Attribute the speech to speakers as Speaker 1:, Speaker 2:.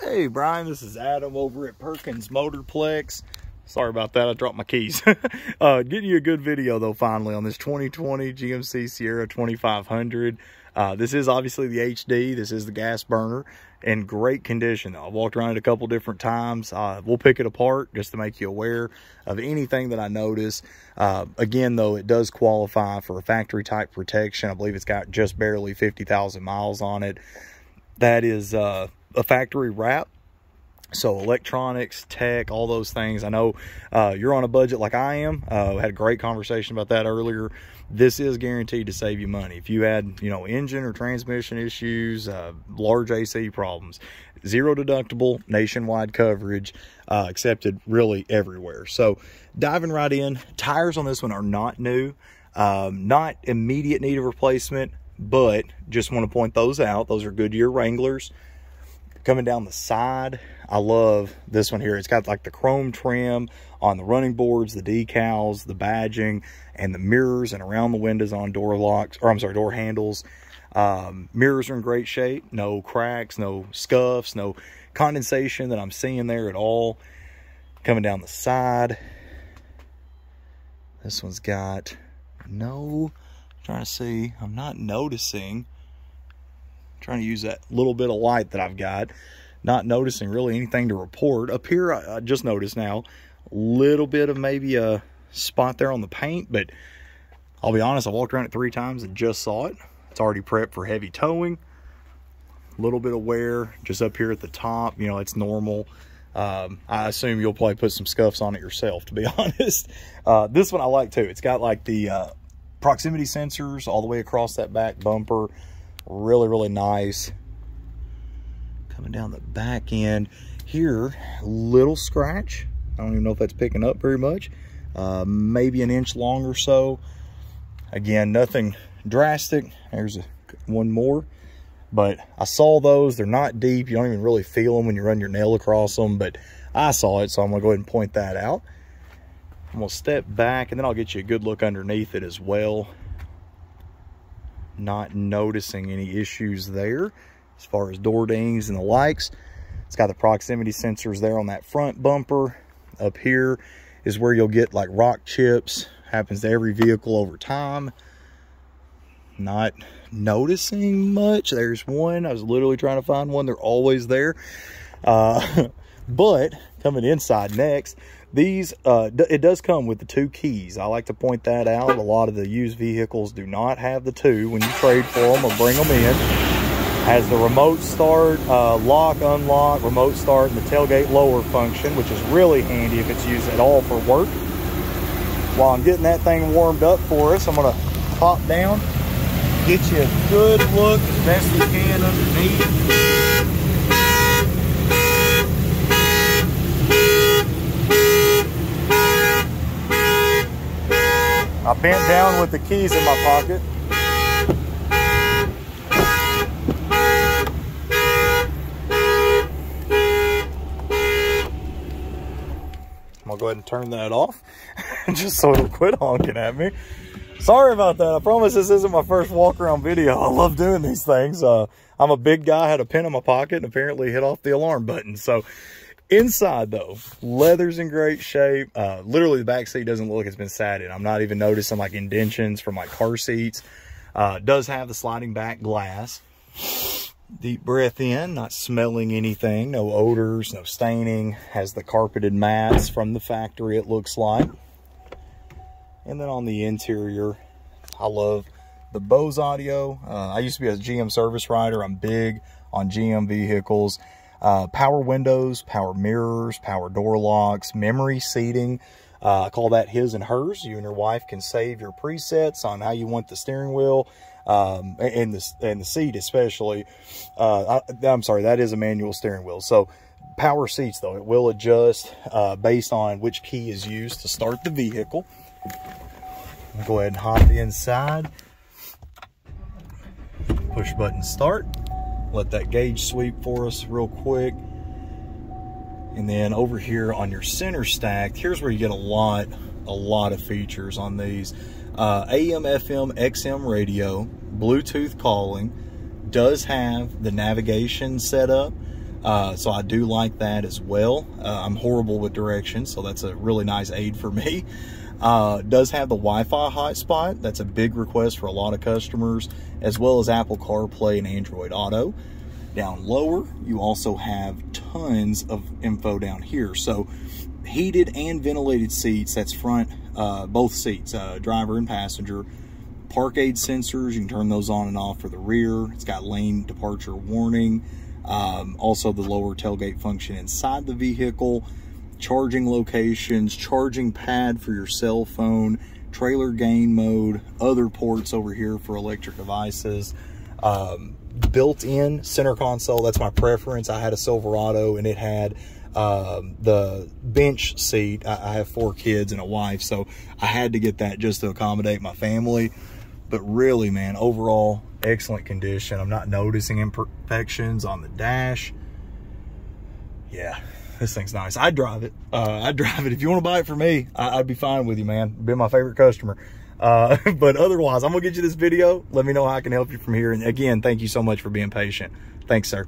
Speaker 1: Hey Brian, this is Adam over at Perkins Motorplex. Sorry about that, I dropped my keys. Getting you a good video though finally on this 2020 GMC Sierra 2500. This is obviously the HD, this is the gas burner, in great condition though. I walked around it a couple different times. We'll pick it apart just to make you aware of anything that I notice. Again though, it does qualify for a factory type protection. I believe it's got just barely 50,000 miles on it. That is a factory wrap. So electronics, tech, all those things. I know you're on a budget like I am. We had a great conversation about that earlier. This is guaranteed to save you money. If you had, engine or transmission issues, large AC problems, zero deductible, nationwide coverage, accepted really everywhere. So diving right in, tires on this one are not new, not immediate need of replacement, but just want to point those out. Those are Goodyear Wranglers. Coming down the side, I love this one here. It's got like the chrome trim on the running boards, the decals, the badging, and the mirrors and around the windows on door locks, or I'm sorry, door handles. Mirrors are in great shape. No cracks, no scuffs, no condensation that I'm seeing there at all. Coming down the side, this one's got no, trying to see, I'm not noticing. Trying to use that little bit of light that I've got, not noticing really anything to report. Up here, I just noticed now, a little bit of maybe a spot there on the paint, but I'll be honest, I walked around it 3 times and just saw it. It's already prepped for heavy towing. A little bit of wear just up here at the top, it's normal. I assume you'll probably put some scuffs on it yourself, to be honest. This one I like too. It's got like the proximity sensors all the way across that back bumper. Really nice. Coming down the back end here, little scratch. I don't even know if that's picking up very much. Maybe an inch long or so. Again, nothing drastic. There's one more, but I saw those. They're not deep. You don't even really feel them when you run your nail across them, but I saw it, so I'm gonna go ahead and point that out. I'm gonna step back and then I'll get you a good look underneath it as well. Not noticing any issues there as far as door dings and the likes. It's got the proximity sensors there on that front bumper. Up here is where you'll get like rock chips. Happens to every vehicle over time. Not noticing much. There's one. I was literally trying to find one. They're always there. But coming inside next, these it does come with the 2 keys. I like to point that out. A lot of the used vehicles do not have the 2 when you trade for them or bring them in. Has the remote start, lock, unlock, remote start, and the tailgate lower function, which is really handy if it's used at all for work. While I'm getting that thing warmed up for us, I'm gonna pop down, get you a good look as best we can underneath. I bent down with the keys in my pocket. I'm gonna go ahead and turn that off just so it'll quit honking at me. Sorry about that. I promise this isn't my first walk around video. I love doing these things. I'm a big guy, had a pen in my pocket and apparently hit off the alarm button. So inside though, leather's in great shape. Literally the back seat doesn't look like it's been sat in. I'm not even noticing like indentions from like car seats. It does have the sliding back glass. Deep breath in, not smelling anything, no odors, no staining. Has the carpeted mats from the factory, it looks like. And then on the interior, I love the Bose audio. I used to be a GM service writer. I'm big on GM vehicles. Power windows, power mirrors, power door locks, memory seating. I call that his and hers. You and your wife can save your presets on how you want the steering wheel and the seat especially. I'm sorry, that is a manual steering wheel. So power seats though, it will adjust based on which key is used to start the vehicle. I'll go ahead and hop inside. Push button start. Let that gauge sweep for us real quick. And then over here on your center stack, here's where you get a lot of features on these. AM, FM, XM radio, Bluetooth calling, does have the navigation set up. So I do like that as well. I'm horrible with directions, so that's a really nice aid for me. Does have the Wi-Fi hotspot. That's a big request for a lot of customers, as well as Apple CarPlay and Android Auto. Down lower, you also have tons of info down here. So heated and ventilated seats, that's front, both seats, driver and passenger. Park aid sensors, you can turn those on and off for the rear. It's got lane departure warning. Also the lower tailgate function inside the vehicle. Charging locations, charging pad for your cell phone, trailer gain mode, other ports over here for electric devices. Built-in center console, that's my preference. I had a Silverado and it had the bench seat. I have 4 kids and a wife, so I had to get that just to accommodate my family. But really, man, overall, excellent condition. I'm not noticing imperfections on the dash. Yeah, this thing's nice. I'd drive it. I'd drive it. If you want to buy it for me, I'd be fine with you, man. Be my favorite customer. But otherwise, I'm going to get you this video. Let me know how I can help you from here. And again, thank you so much for being patient. Thanks, sir.